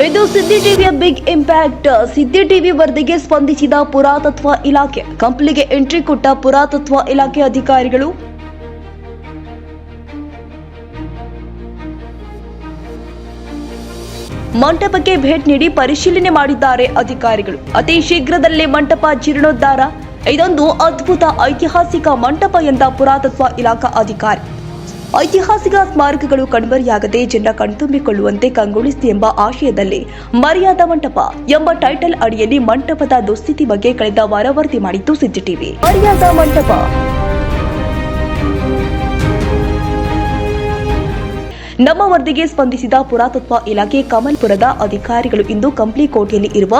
ಇದು ಸಿದ್ದಿ ಟಿವಿಯ big impact. ಸಿದ್ದಿ TV ವರದಿಗೆ ಸ್ಪಂದಿಸಿದ ಪುರಾತತ್ವ ಇಲಾಖೆ. ಕಂಪ್ನಿಗೆ ಎಂಟ್ರಿ ಕೊಟ್ಟ ಪುರಾತತ್ವ ಇಲಾಖೆ ಅಧಿಕಾರಿಗಳು. ಮಂಟಪಕ್ಕೆ ಭೇಟಿ ನೀಡಿ ಪರಿಶೀಲನೆ ಮಾಡಿದ್ದಾರೆ ಅಧಿಕಾರಿಗಳು. ಅತಿ ಶೀಘ್ರದಲ್ಲೇ ಮಂಟಪ ಜೀರ್ಣೋದ್ಧಾರ. ಇದೊಂದು ಅದ್ಭುತ ಐತಿಹಾಸಿಕ ಮಂಟಪ ಎಂದ ಪುರಾತತ್ವ ಇಲಾಖಾ ಅಧಿಕಾರಿ. ಐತಿಹಾಸಿಕ ಸ್ಮಾರಕಗಳು ಕಣ್ಮರೆಯಾಗದೆ ಜನರ ಕಣ್ತುಂಬಿಕೊಳ್ಳುವಂತೆ ಕಂಗೊಳಿಸಿ ಎಂಬ ಆಶಯದಲ್ಲಿ ಮರ್ಯಾದಾ ಮಂಟಪ ಎಂಬ ಟೈಟಲ್ ಅಡಿಯಲ್ಲಿ ಮಂಟಪದ ದುಸ್ಥಿತಿ ಬಗ್ಗೆ ಕಳೆದ ವಾರ ವರದಿ ಮಾಡಿತ್ತು ಸಿದ್ದಿ ಟಿವಿ. ಮರ್ಯಾದಾ ಮಂಟಪ ನಮ್ಮ ವರದಿಗೆ ಸ್ಪಂದಿಸಿದ ಪುರಾತತ್ವ ಇಲಾಖೆ ಕಮಲ್ಪುರದ ಅಧಿಕಾರಿಗಳು ಇಂದು ಕಂಪ್ಲಿ ಕೋಟೆಯಲ್ಲಿ ಇರುವ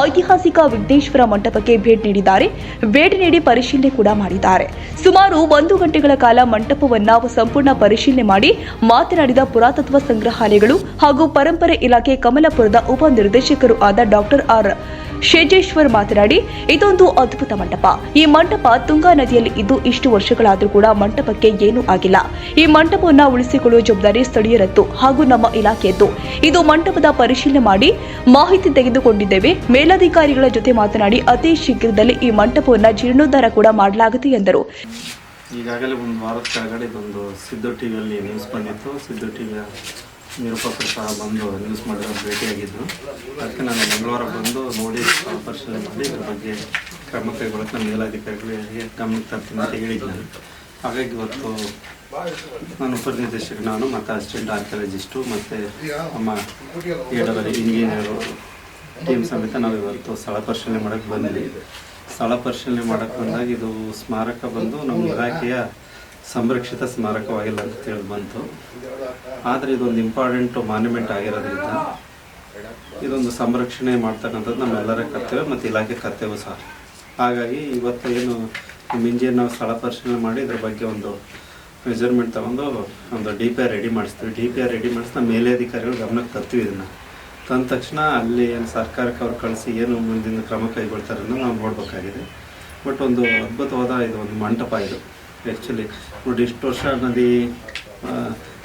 ಐತಿಹಾಸಿಕ ವಿಘ್ನೇಶ್ವರ ಮಂಟಪಕ್ಕೆ ಭೇಟಿ ನೀಡಿದ್ದಾರೆ. ಭೇಟಿ ನೀಡಿ ಪರಿಶೀಲನೆ ಕೂಡ ಮಾಡಿದ್ದಾರೆ. ಸುಮಾರು 1 ಗಂಟೆಗಳ ಕಾಲ ಮಂಟಪವನ್ನು ಸಂಪೂರ್ಣ ಪರಿಶೀಲನೆ ಮಾಡಿ ಮಾತನಾಡಿದ ಪುರಾತತ್ವ ಸಂಗ್ರಹಾಲಯಗಳು ಹಾಗೂ ಪರಂಪರೆ ಇಲಾಖೆ ಕಮಲಪುರದ ಉಪ ನಿರ್ದೇಶಕರು ಆದ ಡಾಕ್ಟರ್ ಆರ್ ಶೇಜೇಶ್ವರ್ ಮಾತನಾಡಿ, ಇದೊಂದು ಅದ್ಭುತ ಮಂಟಪ. ಈ ಮಂಟಪ ತುಂಗಾ ನದಿಯಲ್ಲಿ ಇದ್ದು ಇಷ್ಟು ವರ್ಷಗಳಾದರೂ ಕೂಡ ಮಂಟಪಕ್ಕೆ ಏನೂ ಆಗಿಲ್ಲ. ಈ ಮಂಟಪವನ್ನು ಉಳಿಸಿಕೊಳ್ಳುವ ಜವಾಬ್ದಾರಿ ಸ್ಥಳೀಯರದ್ದು ಹಾಗೂ ನಮ್ಮ ಇಲಾಖೆಯದ್ದು. ಇದು ಮಂಟಪದ ಪರಿಶೀಲನೆ ಮಾಡಿ ಮಾಹಿತಿ ತೆಗೆದುಕೊಂಡಿದ್ದೇವೆ. ಮೇಲಧಿಕಾರಿಗಳ ಜೊತೆ ಮಾತನಾಡಿ ಅತಿ ಶೀಘ್ರದಲ್ಲಿ ಈ ಮಂಟಪವನ್ನು ಜೀರ್ಣೋದ್ಧಾರ ಕೂಡ ಮಾಡಲಾಗುತ್ತೆ ಎಂದರು. ಈಗಾಗಲೇ ಒಂದು ವಾರದ ಕೆಳಗಡೆ ಇದೊಂದು ಸಿದ್ದು ಟಿವಿಯಲ್ಲಿ ನ್ಯೂಸ್ ಬಂದಿತ್ತು. ಸಿದ್ದು ಟಿವಿಯ ನಿರೂಪಕರು ಸಹ ಬಂದು ನ್ಯೂಸ್ ಮಾಡಿರೋ ಭೇಟಿಯಾಗಿದ್ದರು. ಅದಕ್ಕೆ ನಾನು ಮಂಗಳವಾರ ಬಂದು ನೋಡಿ ಪರಿಶೀಲನೆ ಮಾಡಿ ಇದ್ರ ಬಗ್ಗೆ ಕ್ರಮ ಕೈಗೊಳ್ಳಕ್ಕೆ ನಮ್ಮ ಮೇಲಾಧಿಕಾರಿಗಳಿಗೆ ಗಮನಕ್ಕೆ ತರ್ತೀನಿ ಅಂತ ಹೇಳಿದ್ದೀನಿ. ಹಾಗಾಗಿ ಇವತ್ತು ನಾನು ಉಪನಿರ್ದೇಶಕ ನಾನು ಮತ್ತು ಅಸಿಸ್ಟೆಂಟ್ ಆರ್ಕಿಯಾಲಜಿಸ್ಟು ಮತ್ತು ನಮ್ಮ ಇಂಜಿನಿಯರು ಟೀಮ್ ಸಮೇತ ನಾವು ಇವತ್ತು ಸ್ಥಳ ಪರಿಶೀಲನೆ ಮಾಡೋಕ್ಕೆ ಬಂದ್ವಿ. ಸ್ಥಳ ಪರಿಶೀಲನೆ ಮಾಡೋಕ್ಕೆ ಬಂದಾಗ ಇದು ಸ್ಮಾರಕ ಬಂದು ನಮ್ಮ ಇಲಾಖೆಯ ಸಂರಕ್ಷಿತ ಸ್ಮಾರಕವಾಗಿಲ್ಲ ಅಂತ ಹೇಳಿ ಬಂತು. ಆದರೆ ಇದೊಂದು ಇಂಪಾರ್ಟೆಂಟ್ ಮಾನ್ಯುಮೆಂಟ್ ಆಗಿರೋದ್ರಿಂದ ಇದೊಂದು ಸಂರಕ್ಷಣೆ ಮಾಡ್ತಕ್ಕಂಥದ್ದು ನಮ್ಮೆಲ್ಲರ ಕರ್ತವ್ಯ ಮತ್ತು ಇಲಾಖೆ ಕರ್ತವ್ಯ ಸಹ. ಹಾಗಾಗಿ ಇವತ್ತು ಏನು ನಮ್ಮ ಇಂಜಿನಿಯರ್ ನಾವು ಸ್ಥಳ ಪರಿಶೀಲನೆ ಮಾಡಿ ಇದ್ರ ಬಗ್ಗೆ ಒಂದು ಮೆಜರ್ಮೆಂಟ್ ತೊಗೊಂಡು ಒಂದು DPR ರೆಡಿ ಮಾಡಿಸ್ತೀವಿ. DPR ರೆಡಿ ಮಾಡಿಸಿ ನಮ್ಮ ಮೇಲಧಿಕಾರಿಗಳು ಗಮನಕ್ಕೆ ತರ್ತೀವಿ. ಇದನ್ನು ತಂದ ತಕ್ಷಣ ಅಲ್ಲಿ ಏನು ಸರ್ಕಾರಕ್ಕೆ ಅವ್ರು ಕಳಿಸಿ ಏನು ಮುಂದಿನ ಕ್ರಮ ಕೈಗೊಳ್ತಾರೆ ಅನ್ನೋದು ನಾವು ನೋಡಬೇಕಾಗಿದೆ. ಬಟ್ ಒಂದು ಅದ್ಭುತವಾದ ಇದು ಒಂದು ಮಂಟಪ ಇದು. ಆ್ಯಕ್ಚುಲಿ ನೋಡಿ, ಇಷ್ಟು ವರ್ಷ ನದಿ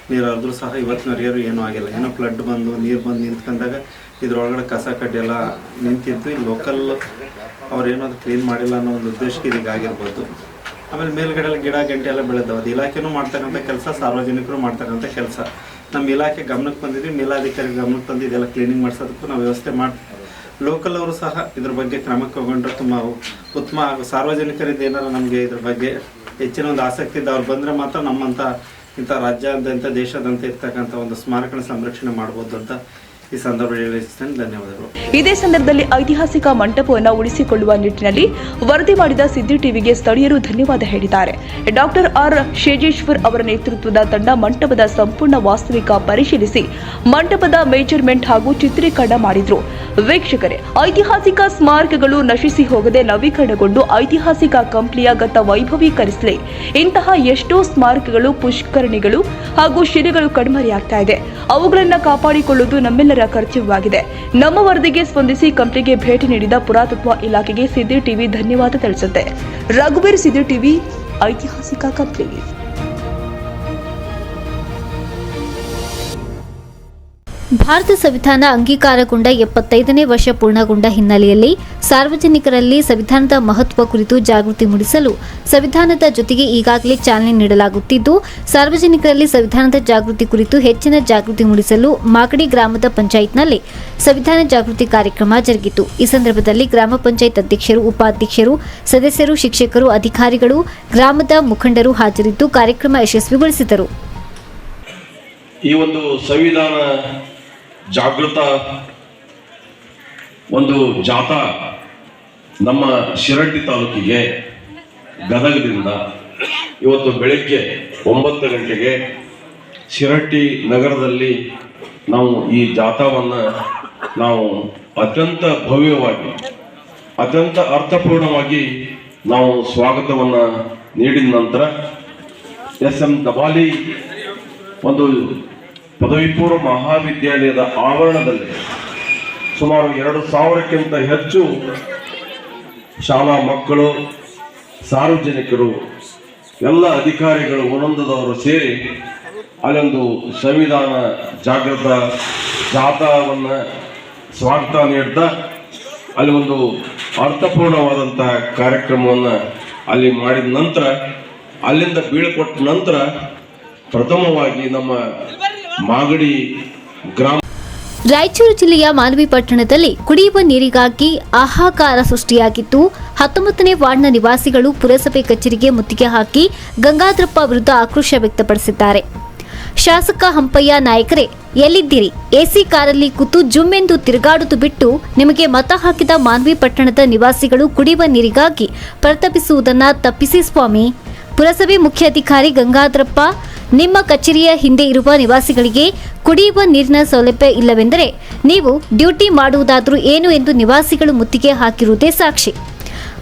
ನೀರು ಹರಿದ್ರೂ ಸಹ ಇವತ್ತಿನವರೆಗೂ ಏನೂ ಆಗಿಲ್ಲ. ಏನೋ ಫ್ಲಡ್ ಬಂದು ನೀರು ಬಂದು ನಿಂತ್ಕೊಂಡಾಗ ಇದ್ರೊಳಗಡೆ ಕಸ ಕಡ್ಡಿ ಎಲ್ಲ ನಿಂತಿದ್ದು ಈ ಲೋಕಲ್ ಅವ್ರು ಏನಾದ್ರು ಕ್ಲೀನ್ ಮಾಡಿಲ್ಲ ಅನ್ನೋ ಒಂದು ಉದ್ದೇಶಕ್ಕೆ ಇದೀಗ ಆಗಿರ್ಬೋದು. ಆಮೇಲೆ ಮೇಲ್ಗಡೆ ಎಲ್ಲ ಗಿಡ ಗಂಟೆ ಎಲ್ಲ ಬೆಳೆದವು. ಅದು ಇಲಾಖೆನೂ ಮಾಡ್ತಕ್ಕಂಥ ಕೆಲಸ, ಸಾರ್ವಜನಿಕರು ಮಾಡ್ತಕ್ಕಂಥ ಕೆಲಸ. ನಮ್ಮ ಇಲಾಖೆ ಗಮನಕ್ಕೆ ಬಂದಿದ್ವಿ, ಮೇಲಾಧಿಕಾರಿ ಗಮನಕ್ಕೆ ಬಂದು ಇದೆಲ್ಲ ಕ್ಲೀನಿಂಗ್ ಮಾಡಿಸೋದಕ್ಕೂ ನಾವು ವ್ಯವಸ್ಥೆ ಮಾಡಿ ಲೋಕಲ್ ಅವರು ಸಹ ಇದ್ರ ಬಗ್ಗೆ ಕ್ರಮ ಕೈಗೊಂಡ್ರೆ ತುಂಬ ಉತ್ತಮ. ಹಾಗೂ ಸಾರ್ವಜನಿಕರಿಂದ ಏನಾರು ನಮಗೆ ಇದ್ರ ಬಗ್ಗೆ ಹೆಚ್ಚಿನ ಒಂದು ಆಸಕ್ತಿ ಇದ್ದು ಅವ್ರು ಬಂದರೆ ಮಾತ್ರ ನಮ್ಮಂಥ ಇಂಥ ರಾಜ್ಯಾದ್ಯಂತ ದೇಶಾದ್ಯಂತ ಇರ್ತಕ್ಕಂಥ ಒಂದು ಸ್ಮಾರಕನ ಸಂರಕ್ಷಣೆ ಮಾಡ್ಬೋದು ಅಂತ ಈ ಸಂದರ್ಭದಲ್ಲಿ ಧನ್ಯವಾದಗಳು. ಇದೇ ಸಂದರ್ಭದಲ್ಲಿ ಐತಿಹಾಸಿಕ ಮಂಟಪವನ್ನು ಉಳಿಸಿಕೊಳ್ಳುವ ನಿಟ್ಟಿನಲ್ಲಿ ವರದಿ ಮಾಡಿದ ಸಿದ್ದಿ ಟಿವಿಗೆ ಸ್ಥಳೀಯರು ಧನ್ಯವಾದ ಹೇಳಿದ್ದಾರೆ. ಡಾಕ್ಟರ್ ಆರ್ ಶೇಜೇಶ್ವರ್ ಅವರ ನೇತೃತ್ವದ ತಂಡ ಮಂಟಪದ ಸಂಪೂರ್ಣ ವಾಸ್ತವಿಕ ಪರಿಶೀಲಿಸಿ ಮಂಟಪದ ಮೇಜರ್ಮೆಂಟ್ ಹಾಗೂ ಚಿತ್ರೀಕರಣ ಮಾಡಿದ್ರು. ವೀಕ್ಷಕರೇ, ಐತಿಹಾಸಿಕ ಸ್ಮಾರಕಗಳು ನಶಿಸಿ ಹೋಗದೆ ನವೀಕರಣಗೊಂಡು ಐತಿಹಾಸಿಕ ಕಂಪ್ಲಿಯ ಗತ ವೈಭವೀಕರಿಸಲಿ. ಇಂತಹ ಎಷ್ಟೋ ಸ್ಮಾರಕಗಳು, ಪುಷ್ಕರಣಿಗಳು ಹಾಗೂ ಶಿಲೆಗಳು ಕಣ್ಮರೆಯಾಗ್ತಾ ಇದೆ. ಅವುಗಳನ್ನು ಕಾಪಾಡಿಕೊಳ್ಳುವುದು ನಮ್ಮೆಲ್ಲರ ಕರ್ತವ್ಯವಾಗಿದೆ. ನಮ್ಮ ವರದಿಗೆ ಸ್ಪಂದಿಸಿ ಕಂಪ್ನಿಗೆ ಭೇಟಿ ನೀಡಿದ ಪುರಾತತ್ವ ಇಲಾಖೆಗೆ ಸಿದ್ದಿ ಟಿವಿ ಧನ್ಯವಾದ ತಿಳಿಸುತ್ತೆ. ರಘುವೀರ್, ಸಿದ್ದಿ ಟಿವಿ, ಐತಿಹಾಸಿಕ ಕಂಪ್ಲಿ. ಭಾರತ ಸಂವಿಧಾನ ಅಂಗೀಕಾರಗೊಂಡ 75ನೇ ವರ್ಷ ಪೂರ್ಣಗೊಂಡ ಹಿನ್ನೆಲೆಯಲ್ಲಿ ಸಾರ್ವಜನಿಕರಲ್ಲಿ ಸಂವಿಧಾನದ ಮಹತ್ವ ಕುರಿತು ಜಾಗೃತಿ ಮೂಡಿಸಲು ಸಂವಿಧಾನದ ಜೊತೆಗೆ ಈಗಾಗಲೇ ಚಾಲನೆ ನೀಡಲಾಗುತ್ತಿದ್ದು, ಸಾರ್ವಜನಿಕರಲ್ಲಿ ಸಂವಿಧಾನದ ಜಾಗೃತಿ ಕುರಿತು ಹೆಚ್ಚಿನ ಜಾಗೃತಿ ಮೂಡಿಸಲು ಮಾಗಡಿ ಗ್ರಾಮದ ಪಂಚಾಯತ್ನಲ್ಲಿ ಸಂವಿಧಾನ ಜಾಗೃತಿ ಕಾರ್ಯಕ್ರಮ ಜರುಗಿತು. ಈ ಸಂದರ್ಭದಲ್ಲಿ ಗ್ರಾಮ ಪಂಚಾಯತ್ ಅಧ್ಯಕ್ಷರು, ಉಪಾಧ್ಯಕ್ಷರು, ಸದಸ್ಯರು, ಶಿಕ್ಷಕರು, ಅಧಿಕಾರಿಗಳು, ಗ್ರಾಮದ ಮುಖಂಡರು ಹಾಜರಿದ್ದು ಕಾರ್ಯಕ್ರಮ ಯಶಸ್ವಿಗೊಳಿಸಿದರು. ಈ ಒಂದು ಸಂವಿಧಾನ ಜಾಗೃತ ಒಂದು ಜಾಥಾ ನಮ್ಮ ಶಿರಹಟ್ಟಿ ತಾಲೂಕಿಗೆ ಗದಗದಿಂದ ಇವತ್ತು ಬೆಳಗ್ಗೆ 9 ಗಂಟೆಗೆ ಶಿರಹಟ್ಟಿ ನಗರದಲ್ಲಿ ನಾವು ಈ ಜಾಥಾವನ್ನು ನಾವು ಅತ್ಯಂತ ಭವ್ಯವಾಗಿ, ಅತ್ಯಂತ ಅರ್ಥಪೂರ್ಣವಾಗಿ ನಾವು ಸ್ವಾಗತವನ್ನು ನೀಡಿದ ನಂತರ SM ದಬಾಲಿ ಒಂದು ಪದವಿ ಪೂರ್ವ ಮಹಾವಿದ್ಯಾಲಯದ ಆವರಣದಲ್ಲಿ ಸುಮಾರು 2,000ಕ್ಕಿಂತ ಹೆಚ್ಚು ಶಾಲಾ ಮಕ್ಕಳು, ಸಾರ್ವಜನಿಕರು, ಎಲ್ಲ ಅಧಿಕಾರಿಗಳು, ಒಂದೊಂದದವರು ಸೇರಿ ಅಲ್ಲೊಂದು ಸಂವಿಧಾನ ಜಾಗೃತ ಜಾಥಾವನ್ನು ಸ್ವಾಗತ ನೀಡ್ತಾ ಅಲ್ಲಿ ಒಂದು ಅರ್ಥಪೂರ್ಣವಾದಂತಹ ಕಾರ್ಯಕ್ರಮವನ್ನು ಅಲ್ಲಿ ಮಾಡಿದ ನಂತರ ಅಲ್ಲಿಂದ ಬೀಳ್ಕೊಟ್ಟ ನಂತರ ಪ್ರಥಮವಾಗಿ ನಮ್ಮ ಮಾಗಡಿ ಗ್ರಾಮ ರಾಯಚೂರು ಜಿಲ್ಲೆಯ ಮಾನ್ವಿ ಪಟ್ಟಣದಲ್ಲಿ ಕುಡಿಯುವ ನೀರಿಗಾಗಿ ಹಾಹಾಕಾರ ಸೃಷ್ಟಿಯಾಗಿದ್ದು 19ನೇ ವಾರ್ಡ್ನ ನಿವಾಸಿಗಳು ಪುರಸಭೆ ಕಚೇರಿಗೆ ಮುತ್ತಿಗೆ ಹಾಕಿ ಗಂಗಾಧರಪ್ಪ ವಿರುದ್ಧ ಆಕ್ರೋಶ ವ್ಯಕ್ತಪಡಿಸಿದ್ದಾರೆ. ಶಾಸಕ ಹಂಪಯ್ಯ ನಾಯಕರೇ ಎಲ್ಲಿದ್ದೀರಿ? ಎಸಿ ಕಾರಲ್ಲಿ ಕೂತು ಜುಮ್ಮೆಂದು ತಿರುಗಾಡುವುದು ಬಿಟ್ಟು ನಿಮಗೆ ಮತ ಹಾಕಿದ ಮಾನ್ವಿ ಪಟ್ಟಣದ ನಿವಾಸಿಗಳು ಕುಡಿಯುವ ನೀರಿಗಾಗಿ ಪರಿತಪಿಸುವುದನ್ನು ತಪ್ಪಿಸಿ ಸ್ವಾಮಿ. ಪುರಸಭೆ ಮುಖ್ಯಾಧಿಕಾರಿ ಗಂಗಾಧರಪ್ಪ, ನಿಮ್ಮ ಕಚೇರಿಯ ಹಿಂದೆ ಇರುವ ನಿವಾಸಿಗಳಿಗೆ ಕುಡಿಯುವ ನೀರಿನ ಸೌಲಭ್ಯ ಇಲ್ಲವೆಂದರೆ ನೀವು ಡ್ಯೂಟಿ ಮಾಡುವುದಾದರೂ ಏನು ಎಂದು ನಿವಾಸಿಗಳು ಮುತ್ತಿಗೆ ಹಾಕಿರುವುದೇ ಸಾಕ್ಷಿ.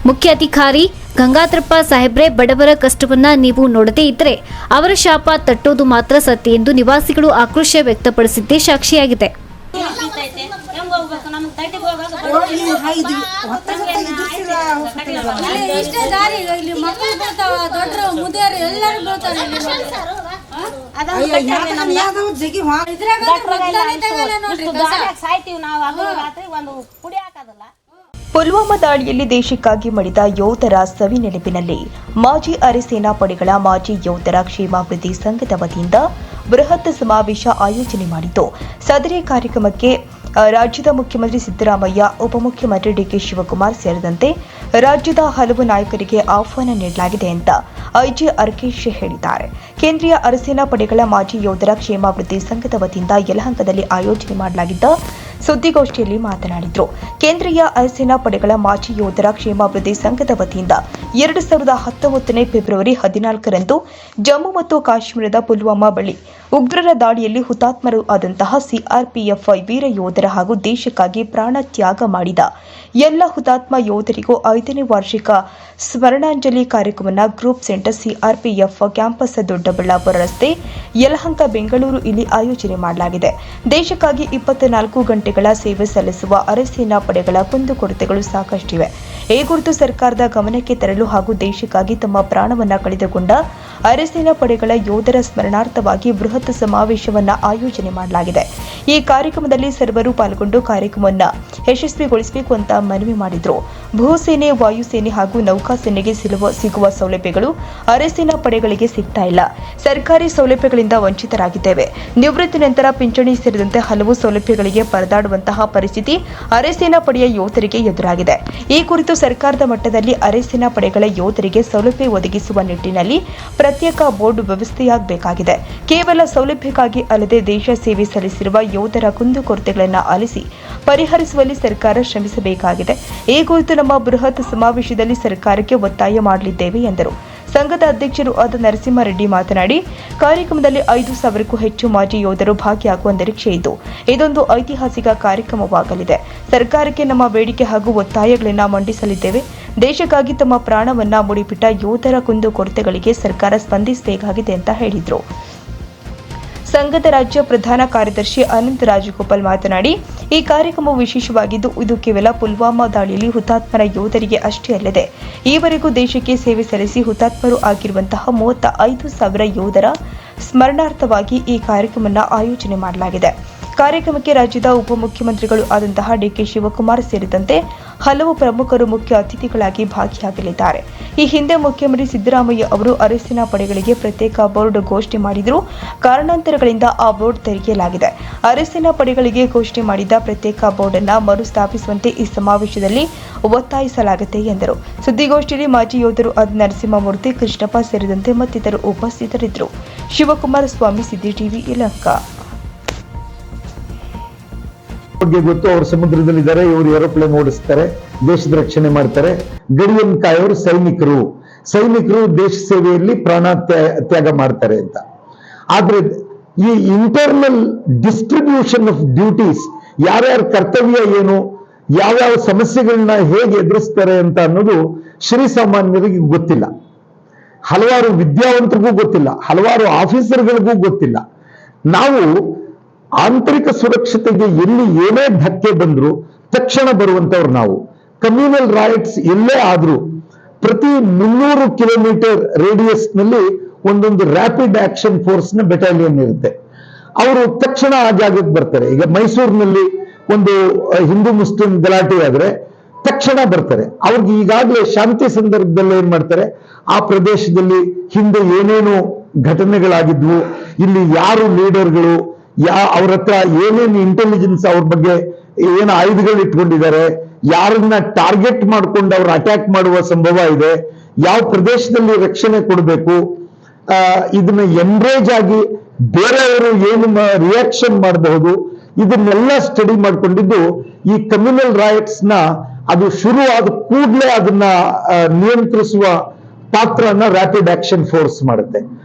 ಮುಖ್ಯಾಧಿಕಾರಿ ಗಂಗಾಧರಪ್ಪ ಸಾಹೇಬ್ರೆ, ಬಡವರ ಕಷ್ಟವನ್ನ ನೀವು ನೋಡದೇ ಇದ್ದರೆ ಅವರ ಶಾಪ ತಟ್ಟೋದು ಮಾತ್ರ ಸತ್ಯ ಎಂದು ನಿವಾಸಿಗಳು ಆಕ್ರೋಶ ವ್ಯಕ್ತಪಡಿಸಿದ್ದೇ ಸಾಕ್ಷಿಯಾಗಿದೆ. ಪುಲ್ವಾಮಾ ದಾಳಿಯಲ್ಲಿ ದೇಶಕ್ಕಾಗಿ ಮಡಿದ ಯೋಧರ ಸವಿ ನೆನಪಿನಲ್ಲಿ ಮಾಜಿ ಅರೆ ಸೇನಾ ಪಡೆಗಳ ಮಾಜಿ ಯೋಧರ ಕ್ಷೇಮಾಭಿವೃದ್ಧಿ ಸಂಘದ ವತಿಯಿಂದ ಬೃಹತ್ ಸಮಾವೇಶ ಆಯೋಜನೆ ಮಾಡಿದ್ದು, ಸದರಿ ಕಾರ್ಯಕ್ರಮಕ್ಕೆ ರಾಜ್ಯದ ಮುಖ್ಯಮಂತ್ರಿ ಸಿದ್ದರಾಮಯ್ಯ, ಉಪಮುಖ್ಯಮಂತ್ರಿ ಡಿಕೆ ಶಿವಕುಮಾರ್ ಸೇರಿದಂತೆ ರಾಜ್ಯದ ಹಲವು ನಾಯಕರಿಗೆ ಆಹ್ವಾನ ನೀಡಲಾಗಿದೆ ಅಂತ ಐಜಿ ಅರ್ಕೇಶ್ ಹೇಳಿದ್ದಾರೆ. ಕೇಂದ್ರೀಯ ಅರೆಸೇನಾ ಪಡೆಗಳ ಮಾಜಿ ಯೋಧರ ಕ್ಷೇಮಾಭಿವೃದ್ಧಿ ಸಂಘದ ವತಿಯಿಂದ ಯಲಹಂಕದಲ್ಲಿ ಆಯೋಜನೆ ಮಾಡಲಾಗಿದ್ದ ಸುದ್ದಿಗೋಷ್ಠಿಯಲ್ಲಿ ಮಾತನಾಡಿದರು. ಕೇಂದ್ರೀಯ ಅರೆಸೇನಾ ಪಡೆಗಳ ಮಾಜಿ ಯೋಧರ ಕ್ಷೇಮಾಭಿವೃದ್ಧಿ ಸಂಘದ ವತಿಯಿಂದ 2019 ಫೆಬ್ರವರಿ 14ರಂದು ಜಮ್ಮು ಮತ್ತು ಕಾಶ್ಮೀರದ ಪುಲ್ವಾಮಾ ಬಳಿ ಉಗ್ರರ ದಾಳಿಯಲ್ಲಿ ಹುತಾತ್ಮರು ಆದಂತಹ ಸಿಆರ್ಪಿಎಫ್ ವೀರ ಯೋಧರ ಹಾಗೂ ದೇಶಕ್ಕಾಗಿ ಪ್ರಾಣ ತ್ಯಾಗ ಮಾಡಿದ ಎಲ್ಲ ಹುತಾತ್ಮ ಯೋಧರಿಗೂ 5ನೇ ವಾರ್ಷಿಕ ಸ್ಮರಣಾಂಜಲಿ ಕಾರ್ಯಕ್ರಮವನ್ನು group centre CRPF campus Doddaballapur ರಸ್ತೆ ಯಲಹಂಕ ಬೆಂಗಳೂರು ಇಲ್ಲಿ ಆಯೋಜನೆ ಮಾಡಲಾಗಿದೆ. ದೇಶಕ್ಕಾಗಿ 24 ಗಂಟೆಗಳ ಸೇವೆ ಸಲ್ಲಿಸುವ ಅರೆಸೇನಾ ಪಡೆಗಳ ಕುಂದುಕೊರತೆಗಳು ಸಾಕಷ್ಟಿವೆ. ಈ ಕುರಿತು ಸರ್ಕಾರದ ಗಮನಕ್ಕೆ ತರಲು ಹಾಗೂ ದೇಶಕ್ಕಾಗಿ ತಮ್ಮ ಪ್ರಾಣವನ್ನ ಕಳೆದುಕೊಂಡ ಅರೆಸೇನಾ ಪಡೆಗಳ ಯೋಧರ ಸ್ಮರಣಾರ್ಥವಾಗಿ ಬೃಹತ್ ಸಮಾವೇಶವನ್ನ ಆಯೋಜನೆ ಮಾಡಲಾಗಿದೆ. ಈ ಕಾರ್ಯಕ್ರಮದಲ್ಲಿ ಸರ್ವರು ಪಾಲ್ಗೊಂಡು ಕಾರ್ಯಕ್ರಮವನ್ನು ಯಶಸ್ವಿಗೊಳಿಸಬೇಕು ಅಂತ ಮನವಿ ಮಾಡಿದರು. ಭೂಸೇನೆ, ವಾಯುಸೇನೆ ಹಾಗೂ ನೌಕಾಸೇನೆಗೆ ಸಿಗುವ ಸೌಲಭ್ಯಗಳು ಅರೆಸೇನಾ ಪಡೆಗಳಿಗೆ ಸಿಗ್ತಾ ಇಲ್ಲ. ಸರ್ಕಾರಿ ಸೌಲಭ್ಯಗಳಿಂದ ವಂಚಿತರಾಗಿದ್ದೇವೆ. ನಿವೃತ್ತಿ ನಂತರ ಪಿಂಚಣಿ ಸೇರಿದಂತೆ ಹಲವು ಸೌಲಭ್ಯಗಳಿಗೆ ಪರದಾಡುವಂತಹ ಪರಿಸ್ಥಿತಿ ಅರೆಸೇನಾ ಪಡೆಯ ಯೋಧರಿಗೆ ಎದುರಾಗಿದೆ. ಈ ಕುರಿತು ಸರ್ಕಾರದ ಮಟ್ಟದಲ್ಲಿ ಅರೆಸೇನಾ ಪಡೆಗಳ ಯೋಧರಿಗೆ ಸೌಲಭ್ಯ ಒದಗಿಸುವ ನಿಟ್ಟಿನಲ್ಲಿ ಪ್ರತ್ಯೇಕ ಬೋರ್ಡ್ ವ್ಯವಸ್ಥೆಯಾಗಬೇಕಾಗಿದೆ. ಕೇವಲ ಸೌಲಭ್ಯಕ್ಕಾಗಿ ಅಲ್ಲದೆ ದೇಶ ಸೇವೆ ಸಲ್ಲಿಸಿರುವ ಯೋಧರ ಕುಂದುಕೊರತೆಗಳನ್ನು ಆಲಿಸಿ ಪರಿಹರಿಸುವಲ್ಲಿ ಸರ್ಕಾರ ಶ್ರಮಿಸಬೇಕಾಗಿದೆ. ಈ ಕುರಿತು ನಮ್ಮ ಬೃಹತ್ ಸಮಾವೇಶದಲ್ಲಿ ಸರ್ಕಾರಕ್ಕೆ ಒತ್ತಾಯ ಮಾಡಲಿದ್ದೇವೆ ಎಂದರು. ಸಂಘದ ಅಧ್ಯಕ್ಷರು ಆದ ನರಸಿಂಹರೆಡ್ಡಿ ಮಾತನಾಡಿ, ಕಾರ್ಯಕ್ರಮದಲ್ಲಿ 5,000ಕ್ಕೂ ಹೆಚ್ಚು ಮಾಜಿ ಯೋಧರು ಭಾಗಿಯಾಗುವ ನಿರೀಕ್ಷೆ ಇದ್ದು, ಇದೊಂದು ಐತಿಹಾಸಿಕ ಕಾರ್ಯಕ್ರಮವಾಗಲಿದೆ. ಸರ್ಕಾರಕ್ಕೆ ನಮ್ಮ ಬೇಡಿಕೆ ಹಾಗೂ ಒತ್ತಾಯಗಳನ್ನು ಮಂಡಿಸಲಿದ್ದೇವೆ. ದೇಶಕ್ಕಾಗಿ ತಮ್ಮ ಪ್ರಾಣವನ್ನ ಮುಡಿಪಿಟ್ಟ ಯೋಧರ ಕುಂದುಕೊರತೆಗಳಿಗೆ ಸರ್ಕಾರ ಸ್ಪಂದಿಸಬೇಕಾಗಿದೆ ಅಂತ ಹೇಳಿದರು. ಸಂಘದ ರಾಜ್ಯ ಪ್ರಧಾನ ಕಾರ್ಯದರ್ಶಿ ಅನಂತ್ ರಾಜಗೋಪಾಲ್ ಮಾತನಾಡಿ, ಈ ಕಾರ್ಯಕ್ರಮವು ವಿಶೇಷವಾಗಿದ್ದು, ಇದು ಕೇವಲ ಪುಲ್ವಾಮಾ ದಾಳಿಯಲ್ಲಿ ಹುತಾತ್ಮರ ಯೋಧರಿಗೆ ಅಷ್ಟೇ ಅಲ್ಲದೆ ಈವರೆಗೂ ದೇಶಕ್ಕೆ ಸೇವೆ ಸಲ್ಲಿಸಿ ಹುತಾತ್ಮರು ಆಗಿರುವಂತಹ 35,000 ಯೋಧರ ಸ್ಮರಣಾರ್ಥವಾಗಿ ಈ ಕಾರ್ಯಕ್ರಮವನ್ನು ಆಯೋಜನೆ ಮಾಡಲಾಗಿದೆ. ಕಾರ್ಯಕ್ರಮಕ್ಕೆ ರಾಜ್ಯದ ಉಪಮುಖ್ಯಮಂತ್ರಿಗಳು ಆದಂತಹ ಡಿಕೆ ಶಿವಕುಮಾರ್ ಸೇರಿದಂತೆ ಹಲವು ಪ್ರಮುಖರು ಮುಖ್ಯ ಅತಿಥಿಗಳಾಗಿ ಭಾಗಿಯಾಗಲಿದ್ದಾರೆ. ಈ ಹಿಂದೆ ಮುಖ್ಯಮಂತ್ರಿ ಸಿದ್ದರಾಮಯ್ಯ ಅವರು ಅರೆಸೇನಾ ಪಡೆಗಳಿಗೆ ಪ್ರತ್ಯೇಕ ಬೋರ್ಡ್ ಘೋಷಣೆ ಮಾಡಿದರೂ ಕಾರಣಾಂತರಗಳಿಂದ ಆ ಬೋರ್ಡ್ ತೆರೆಯಲಾಗಿದೆ. ಅರೆಸೇನಾ ಪಡೆಗಳಿಗೆ ಘೋಷಣೆ ಮಾಡಿದ ಪ್ರತ್ಯೇಕ ಬೋರ್ಡ್ ಅನ್ನು ಮರುಸ್ಥಾಪಿಸುವಂತೆ ಈ ಸಮಾವೇಶದಲ್ಲಿ ಒತ್ತಾಯಿಸಲಾಗಿದೆ ಎಂದರು. ಸುದ್ದಿಗೋಷ್ಠಿಯಲ್ಲಿ ಮಾಜಿ ಯೋಧರು ಆದ ನರಸಿಂಹಮೂರ್ತಿ, ಕೃಷ್ಣಪ್ಪ ಸೇರಿದಂತೆ ಮತ್ತಿತರರು ಉಪಸ್ಥಿತರಿದ್ದರು. ಶಿವಕುಮಾರ ಸ್ವಾಮಿ, ಸಿದ್ದಿ ಟಿವಿ, ಯಲಹಂಕ. ಬಗ್ಗೆ ಗೊತ್ತು, ಅವರು ಸಮುದ್ರದಲ್ಲಿದ್ದಾರೆ, ಇವರು ಏರೋಪ್ಲೇನ್ ಓಡಿಸ್ತಾರೆ, ದೇಶದ ರಕ್ಷಣೆ ಮಾಡ್ತಾರೆ. ಗಡಿಯನ್ನು ಕಾಯೋರು ಸೈನಿಕರು ದೇಶ ಸೇವೆಯಲ್ಲಿ ಪ್ರಾಣ ತ್ಯಾಗ ಮಾಡ್ತಾರೆ ಅಂತ. ಆದ್ರೆ ಈ ಇಂಟರ್ನಲ್ ಡಿಸ್ಟ್ರಿಬ್ಯೂಷನ್ ಆಫ್ ಡ್ಯೂಟೀಸ್, ಯಾರ್ಯಾರ ಕರ್ತವ್ಯ ಏನು, ಯಾವ್ಯಾವ ಸಮಸ್ಯೆಗಳನ್ನ ಹೇಗೆ ಎದುರಿಸ್ತಾರೆ ಅಂತ ಅನ್ನೋದು ಶ್ರೀಸಾಮಾನ್ಯರಿಗೆ ಗೊತ್ತಿಲ್ಲ. ಹಲವಾರು ವಿದ್ಯಾವಂತರಿಗೂ ಗೊತ್ತಿಲ್ಲ, ಹಲವಾರು ಆಫೀಸರ್ಗಳಿಗೂ ಗೊತ್ತಿಲ್ಲ. ನಾವು ಆಂತರಿಕ ಸುರಕ್ಷತೆಗೆ ಎಲ್ಲಿ ಏನೇ ಧಕ್ಕೆ ಬಂದ್ರು ತಕ್ಷಣ ಬರುವಂತವ್ರು ನಾವು. ಕಮ್ಯುನಲ್ ರೈಟ್ಸ್ ಎಲ್ಲೇ ಆದ್ರೂ ಪ್ರತಿ 300 ಕಿಲೋಮೀಟರ್ ರೇಡಿಯಸ್ ನಲ್ಲಿ ಒಂದೊಂದು ರ್ಯಾಪಿಡ್ ಆಕ್ಷನ್ ಫೋರ್ಸ್ ನ ಬೆಟಾಲಿಯನ್ ಇರುತ್ತೆ. ಅವರು ತಕ್ಷಣ ಆ ಜಾಗಕ್ಕೆ ಬರ್ತಾರೆ. ಈಗ ಮೈಸೂರಿನಲ್ಲಿ ಒಂದು ಹಿಂದೂ ಮುಸ್ಲಿಂ ಗಲಾಟೆ ಆದ್ರೆ ತಕ್ಷಣ ಬರ್ತಾರೆ. ಅವ್ರಿಗೆ ಈಗಾಗಲೇ ಶಾಂತಿ ಸಂದರ್ಭದಲ್ಲಿ ಏನ್ ಮಾಡ್ತಾರೆ, ಆ ಪ್ರದೇಶದಲ್ಲಿ ಹಿಂದೆ ಏನೇನು ಘಟನೆಗಳಾಗಿದ್ವು, ಇಲ್ಲಿ ಯಾರು ಲೀಡರ್ಗಳು, ಅವ್ರ ಹತ್ರ ಏನೇನು ಇಂಟೆಲಿಜೆನ್ಸ್, ಅವ್ರ ಬಗ್ಗೆ ಏನು ಆಯುಧಗಳು ಇಟ್ಕೊಂಡಿದ್ದಾರೆ, ಯಾರನ್ನ ಟಾರ್ಗೆಟ್ ಮಾಡ್ಕೊಂಡು ಅವ್ರು ಅಟ್ಯಾಕ್ ಮಾಡುವ ಸಂಭವ ಇದೆ, ಯಾವ ಪ್ರದೇಶದಲ್ಲಿ ರಕ್ಷಣೆ ಕೊಡಬೇಕು, ಇದನ್ನ ಎನ್ರೇಜ್ ಆಗಿ ಬೇರೆಯವರು ಏನು ರಿಯಾಕ್ಷನ್ ಮಾಡಬಹುದು, ಇದನ್ನೆಲ್ಲ ಸ್ಟಡಿ ಮಾಡ್ಕೊಂಡಿದ್ದು ಈ ಕಮ್ಯುನಲ್ ರೈಟ್ಸ್ ನ ಅದು ಶುರು ಆದ ಕೂಡಲೇ ಅದನ್ನ ನಿಯಂತ್ರಿಸುವ ಪಾತ್ರನ ರ್ಯಾಪಿಡ್ ಆಕ್ಷನ್ ಫೋರ್ಸ್ ಮಾಡುತ್ತೆ.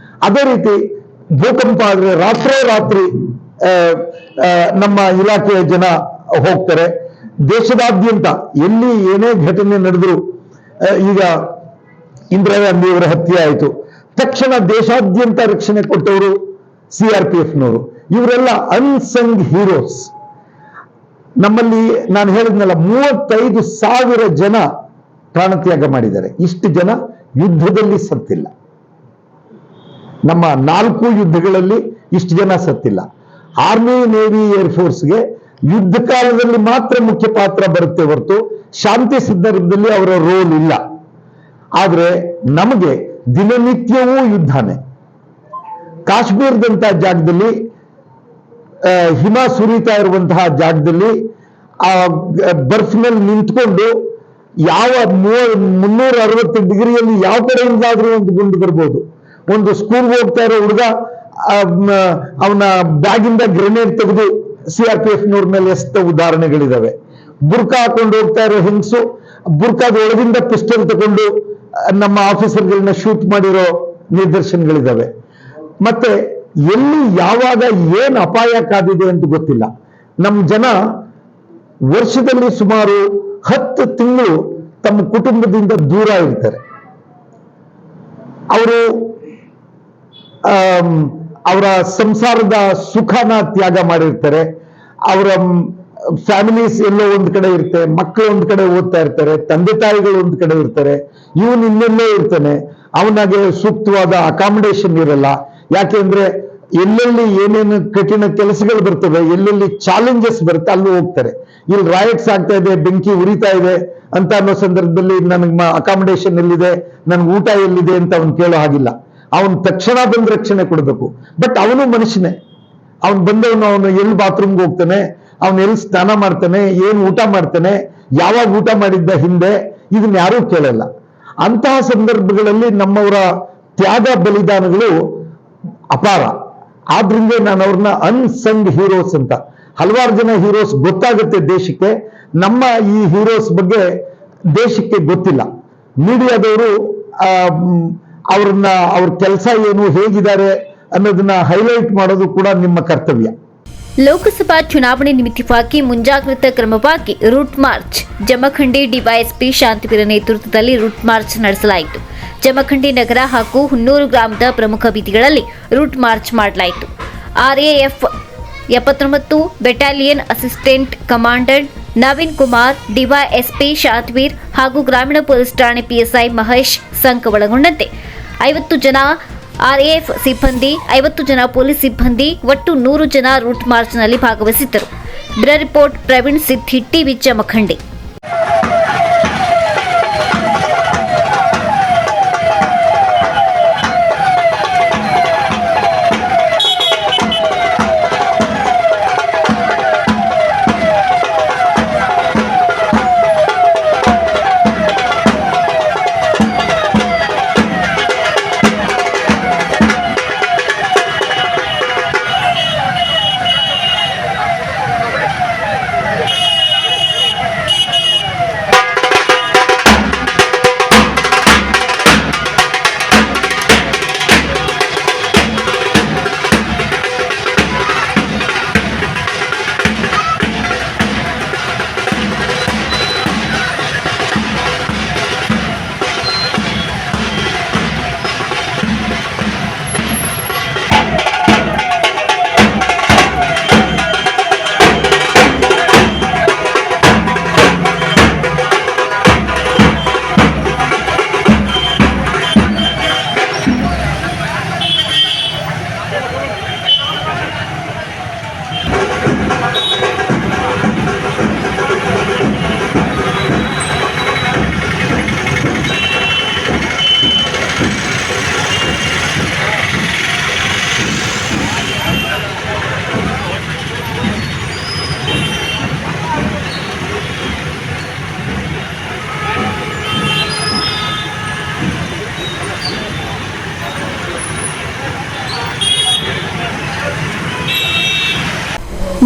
ಅದೇ ರೀತಿ ಭೂಕಂಪ ಆದ್ರೆ ರಾತ್ರಿ ನಮ್ಮ ಇಲಾಖೆಯ ಜನ ಹೋಗ್ತಾರೆ. ದೇಶದಾದ್ಯಂತ ಎಲ್ಲಿ ಏನೇ ಘಟನೆ ನಡೆದ್ರು, ಈಗ ಇಂದಿರಾ ಗಾಂಧಿಯವರ ಹತ್ಯೆ ಆಯಿತು, ತಕ್ಷಣ ದೇಶಾದ್ಯಂತ ರಕ್ಷಣೆ ಕೊಟ್ಟವರು CRPF ನವರು. ಇವರೆಲ್ಲ ಅನ್ಸಂಗ್ ಹೀರೋಸ್. ನಮ್ಮಲ್ಲಿ ನಾನು ಹೇಳಿದ್ನಲ್ಲ 35,000 ಜನ ಪ್ರಾಣತ್ಯಾಗ ಮಾಡಿದ್ದಾರೆ. ಇಷ್ಟು ಜನ ಯುದ್ಧದಲ್ಲಿ ಸತ್ತಿಲ್ಲ. ನಮ್ಮ 4 ಯುದ್ಧಗಳಲ್ಲಿ ಇಷ್ಟು ಜನ ಸತ್ತಿಲ್ಲ. ಆರ್ಮಿ, ನೇವಿ, ಏರ್ಫೋರ್ಸ್ಗೆ ಯುದ್ಧ ಕಾಲದಲ್ಲಿ ಮಾತ್ರ ಮುಖ್ಯ ಪಾತ್ರ ಬರುತ್ತೆ ಹೊರತು ಶಾಂತಿ ಸಂದರ್ಭದಲ್ಲಿ ಅವರ ರೋಲ್ ಇಲ್ಲ. ಆದ್ರೆ ನಮಗೆ ದಿನನಿತ್ಯವೂ ಯುದ್ಧನೇ. ಕಾಶ್ಮೀರದಂತಹ ಜಾಗದಲ್ಲಿ, ಹಿಮ ಸುರಿತಾ ಇರುವಂತಹ ಜಾಗದಲ್ಲಿ ಆ ಬರ್ಫ್ನಲ್ಲಿ ನಿಂತ್ಕೊಂಡು ಯಾವ 360 ಡಿಗ್ರಿಯಲ್ಲಿ ಯಾವ ಕಡೆಯಿಂದಾದ್ರೂ ಒಂದು ಗುಂಡು ಬರ್ಬೋದು. ಒಂದು ಸ್ಕೂಲ್ಗೆ ಹೋಗ್ತಾ ಇರೋ ಹುಡುಗ ಅವನ ಬ್ಯಾಗಿಂದ ಗ್ರೆನೇಡ್ ತೆಗೆದು CRPF ನವ್ರ ಮೇಲೆ ಎಷ್ಟ ಉದಾಹರಣೆಗಳಿದಾವೆ. ಬುರ್ಕಾ ಹಾಕೊಂಡು ಹೋಗ್ತಾ ಇರೋ ಹೆಂಗಸು ಬುರ್ಕಾದ ಒಳಗಿಂದ ಪಿಸ್ಟಲ್ ತಗೊಂಡು ನಮ್ಮ ಆಫೀಸರ್ಗಳನ್ನ ಶೂಟ್ ಮಾಡಿರೋ ನಿದರ್ಶನಗಳಿದಾವೆ. ಮತ್ತೆ ಎಲ್ಲಿ ಯಾವಾಗ ಏನ್ ಅಪಾಯ ಕಾದಿದೆ ಅಂತ ಗೊತ್ತಿಲ್ಲ. ನಮ್ಮ ಜನ ವರ್ಷದಲ್ಲಿ ಸುಮಾರು 10 ತಿಂಗಳು ತಮ್ಮ ಕುಟುಂಬದಿಂದ ದೂರ ಇರ್ತಾರೆ. ಅವರು ಅವರ ಸಂಸಾರದ ಸುಖನ ತ್ಯಾಗ ಮಾಡಿರ್ತಾರೆ. ಅವರ ಫ್ಯಾಮಿಲೀಸ್ ಎಲ್ಲೋ ಒಂದ್ ಕಡೆ ಇರುತ್ತೆ, ಮಕ್ಕಳು ಒಂದ್ ಕಡೆ ಓದ್ತಾ ಇರ್ತಾರೆ, ತಂದೆ ತಾಯಿಗಳು ಒಂದ್ ಕಡೆ ಇರ್ತಾರೆ, ಇವನು ಇನ್ನೆಲ್ಲೋ ಇರ್ತಾನೆ. ಅವನಾಗೆ ಸೂಕ್ತವಾದ ಅಕಾಮಿಡೇಷನ್ ಇರಲ್ಲ. ಯಾಕೆಂದ್ರೆ ಎಲ್ಲೆಲ್ಲಿ ಏನೇನು ಕಠಿಣ ಕೆಲಸಗಳು ಬರ್ತವೆ, ಎಲ್ಲೆಲ್ಲಿ ಚಾಲೆಂಜಸ್ ಬರುತ್ತೆ ಅಲ್ಲಿ ಹೋಗ್ತಾರೆ. ಇಲ್ಲಿ ರಾಯಟ್ಸ್ ಆಗ್ತಾ ಇದೆ, ಬೆಂಕಿ ಉರಿತಾ ಇದೆ ಅಂತ ಅನ್ನೋ ಸಂದರ್ಭದಲ್ಲಿ ನನಗೆ ಅಕಾಮಿಡೇಷನ್ ಎಲ್ಲಿದೆ, ನನ್ಗೆ ಊಟ ಎಲ್ಲಿದೆ ಅಂತ ಅವನು ಕೇಳೋ ಹಾಗಿಲ್ಲ. ಅವನು ತಕ್ಷಣ ಬಂದು ರಕ್ಷಣೆ ಕೊಡಬೇಕು. ಬಟ್ ಅವನು ಮನುಷ್ಯನೇ. ಅವನು ಬಂದವನು ಅವನು ಎಲ್ಲಿ ಬಾತ್ರೂಮ್ಗೆ ಹೋಗ್ತಾನೆ, ಅವನು ಎಲ್ಲಿ ಸ್ನಾನ ಮಾಡ್ತಾನೆ, ಏನು ಊಟ ಮಾಡ್ತಾನೆ, ಯಾವಾಗ ಊಟ ಮಾಡಿದ್ದ ಹಿಂದೆ, ಇದನ್ನ ಯಾರೂ ಕೇಳಲ್ಲ. ಅಂತಹ ಸಂದರ್ಭಗಳಲ್ಲಿ ನಮ್ಮವರ ತ್ಯಾಗ ಬಲಿದಾನಗಳು ಅಪಾರ. ಆದ್ರಿಂದ ನಾನು ಅವ್ರನ್ನ ಅನ್ಸಂಗ್ ಹೀರೋಸ್ ಅಂತ, ಹಲವಾರು ಜನ ಹೀರೋಸ್ ಗೊತ್ತಾಗುತ್ತೆ ದೇಶಕ್ಕೆ. ನಮ್ಮ ಈ ಹೀರೋಸ್ ಬಗ್ಗೆ ದೇಶಕ್ಕೆ ಗೊತ್ತಿಲ್ಲ. ಮೀಡಿಯಾದವರು ಅವ್ರ ಕೆಲಸ ಏನು, ಹೇಗಿದ್ದಾರೆ ಅನ್ನೋದನ್ನ ಹೈಲೈಟ್ ಮಾಡೋದು ಕೂಡ ನಿಮ್ಮ ಕರ್ತವ್ಯ. ಲೋಕಸಭಾ ಚುನಾವಣೆ ನಿಮಿತ್ತವಾಗಿ ಮುಂಜಾಗ್ರತಾ ಕ್ರಮವಾಗಿ ರೂಟ್ ಮಾರ್ಚ್ ಜಮಖಂಡಿ ಡಿವೈಎಸ್ಪಿ ಶಾಂತಿವೀರ ನೇತೃತ್ವದಲ್ಲಿ ರೂಟ್ ಮಾರ್ಚ್ ನಡೆಸಲಾಯಿತು. ಜಮಖಂಡಿ ನಗರ ಹಾಗೂ ಹುನ್ನೂರು ಗ್ರಾಮದ ಪ್ರಮುಖ ಬೀದಿಗಳಲ್ಲಿ ರೂಟ್ ಮಾರ್ಚ್ ಮಾಡಲಾಯಿತು. RAF 79 battalion assistant commandant Naveen Kumar, DYSP Shantaveer ಹಾಗೂ ಗ್ರಾಮೀಣ ಪೊಲೀಸ್ ಠಾಣೆ PSI ಮಹೇಶ್ ಸಂಘ ಒಳಗೊಂಡಂತೆ 50 ಜನ RAF ಸಿಬ್ಬಂದಿ, 50 ಜನ ಪೊಲೀಸ್ ಸಿಬ್ಬಂದಿ, ಒಟ್ಟು 100 ಜನ ರೂಟ್ ಮಾರ್ಚ್ನಲ್ಲಿ ಭಾಗವಹಿಸಿದ್ದರು. Bureau report Praveen Siddi, TV Jamkhandi.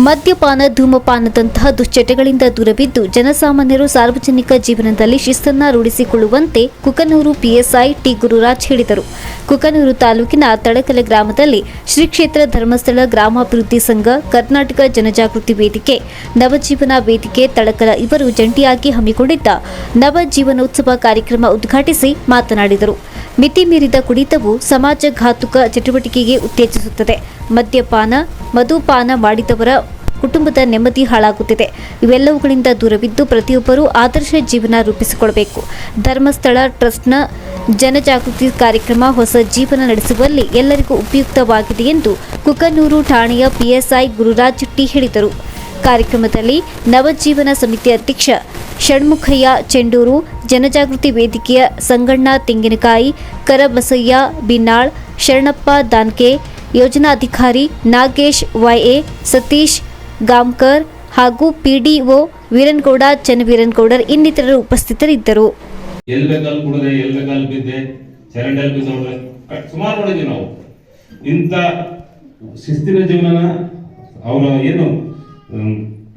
ಮದ್ಯಪಾನ, ಧೂಮಪಾನದಂತಹ ದುಶ್ಚಟಗಳಿಂದ ದೂರವಿದ್ದು ಜನಸಾಮಾನ್ಯರು ಸಾರ್ವಜನಿಕ ಜೀವನದಲ್ಲಿ ಶಿಸ್ತನ್ನ ರೂಢಿಸಿಕೊಳ್ಳುವಂತೆ ಕುಕನೂರು ಪಿಎಸ್ಐ ಟಿ ಗುರುರಾಜ್ ಹೇಳಿದರು. ಕುಕನೂರು ತಾಲೂಕಿನ ತಳಕಲೆ ಗ್ರಾಮದಲ್ಲಿ ಶ್ರೀ ಕ್ಷೇತ್ರ ಧರ್ಮಸ್ಥಳ ಗ್ರಾಮಾಭಿವೃದ್ಧಿ ಸಂಘ, ಕರ್ನಾಟಕ ಜನಜಾಗೃತಿ ವೇದಿಕೆ, ನವಜೀವನ ವೇದಿಕೆ ತಳಕಲ ಇವರು ಜಂಟಿಯಾಗಿ ಹಮ್ಮಿಕೊಂಡಿದ್ದ ನವಜೀವನೋತ್ಸವ ಕಾರ್ಯಕ್ರಮ ಉದ್ಘಾಟಿಸಿ ಮಾತನಾಡಿದರು. ಮಿತಿ ಮೀರಿದ ಕುಡಿತವು ಸಮಾಜಘಾತುಕ ಚಟುವಟಿಕೆಗೆ ಉತ್ತೇಜಿಸುತ್ತದೆ. ಮದ್ಯಪಾನ, ಮಧುಪಾನ ಮಾಡಿದವರ ಕುಟುಂಬದ ನೆಮ್ಮದಿ ಹಾಳಾಗುತ್ತಿದೆ. ಇವೆಲ್ಲವುಗಳಿಂದ ದೂರವಿದ್ದು ಪ್ರತಿಯೊಬ್ಬರೂ ಆದರ್ಶ ಜೀವನ ರೂಪಿಸಿಕೊಳ್ಳಬೇಕು. ಧರ್ಮಸ್ಥಳ ಟ್ರಸ್ಟ್ನ ಜನಜಾಗೃತಿ ಕಾರ್ಯಕ್ರಮ ಹೊಸ ಜೀವನ ನಡೆಸುವಲ್ಲಿ ಎಲ್ಲರಿಗೂ ಉಪಯುಕ್ತವಾಗಿದೆ ಎಂದು ಕುಕನೂರು ಠಾಣೆಯ ಪಿಎಸ್ಐ ಗುರುರಾಜ್ ಟಿ ಹೇಳಿದರು. ಕಾರ್ಯಕ್ರಮದಲ್ಲಿ ನವಜೀವನ ಸಮಿತಿ ಅಧ್ಯಕ್ಷ ಷಣ್ಮುಖಯ್ಯ ಚೆಂಡೂರು, ಜನಜಾಗೃತಿ ವೇದಿಕೆಯ ಸಂಗಣ್ಣ ತೆಂಗಿನಕಾಯಿ, ಕರಬಸಯ್ಯ ಬಿನ್ನಾಳ್, ಶರಣಪ್ಪ ದಾನ್ಕೆ, ಯೋಜನಾಧಿಕಾರಿ ನಾಗೇಶ್ ವೈಎ, ಸತೀಶ್ ಗಾಮ್ಕರ್ ಹಾಗೂ ಪಿಡಿಒ ವೀರನ್ಗೌಡ, ಚನ್ನವೀರನ್ಗೌಡರ್ ಇನ್ನಿತರರು ಉಪಸ್ಥಿತರಿದ್ದರು. ಎಲ್ಲಿ ಬೇಕಾದ್ರೂ ಕುಡಿದ್ರೆ, ಎಲ್ಲಿ ಬೇಕಾದ್ರೂ ಬಿದ್ದೆ, ಚರಂಡಿಯಲ್ಲಿ ಬಿದ್ದೋಡ್ರೆ ಸುಮಾರು ನೋಡಿದ್ವಿ ನಾವು. ಇಂಥ ಶಿಸ್ತಿನ ಜೀವನನ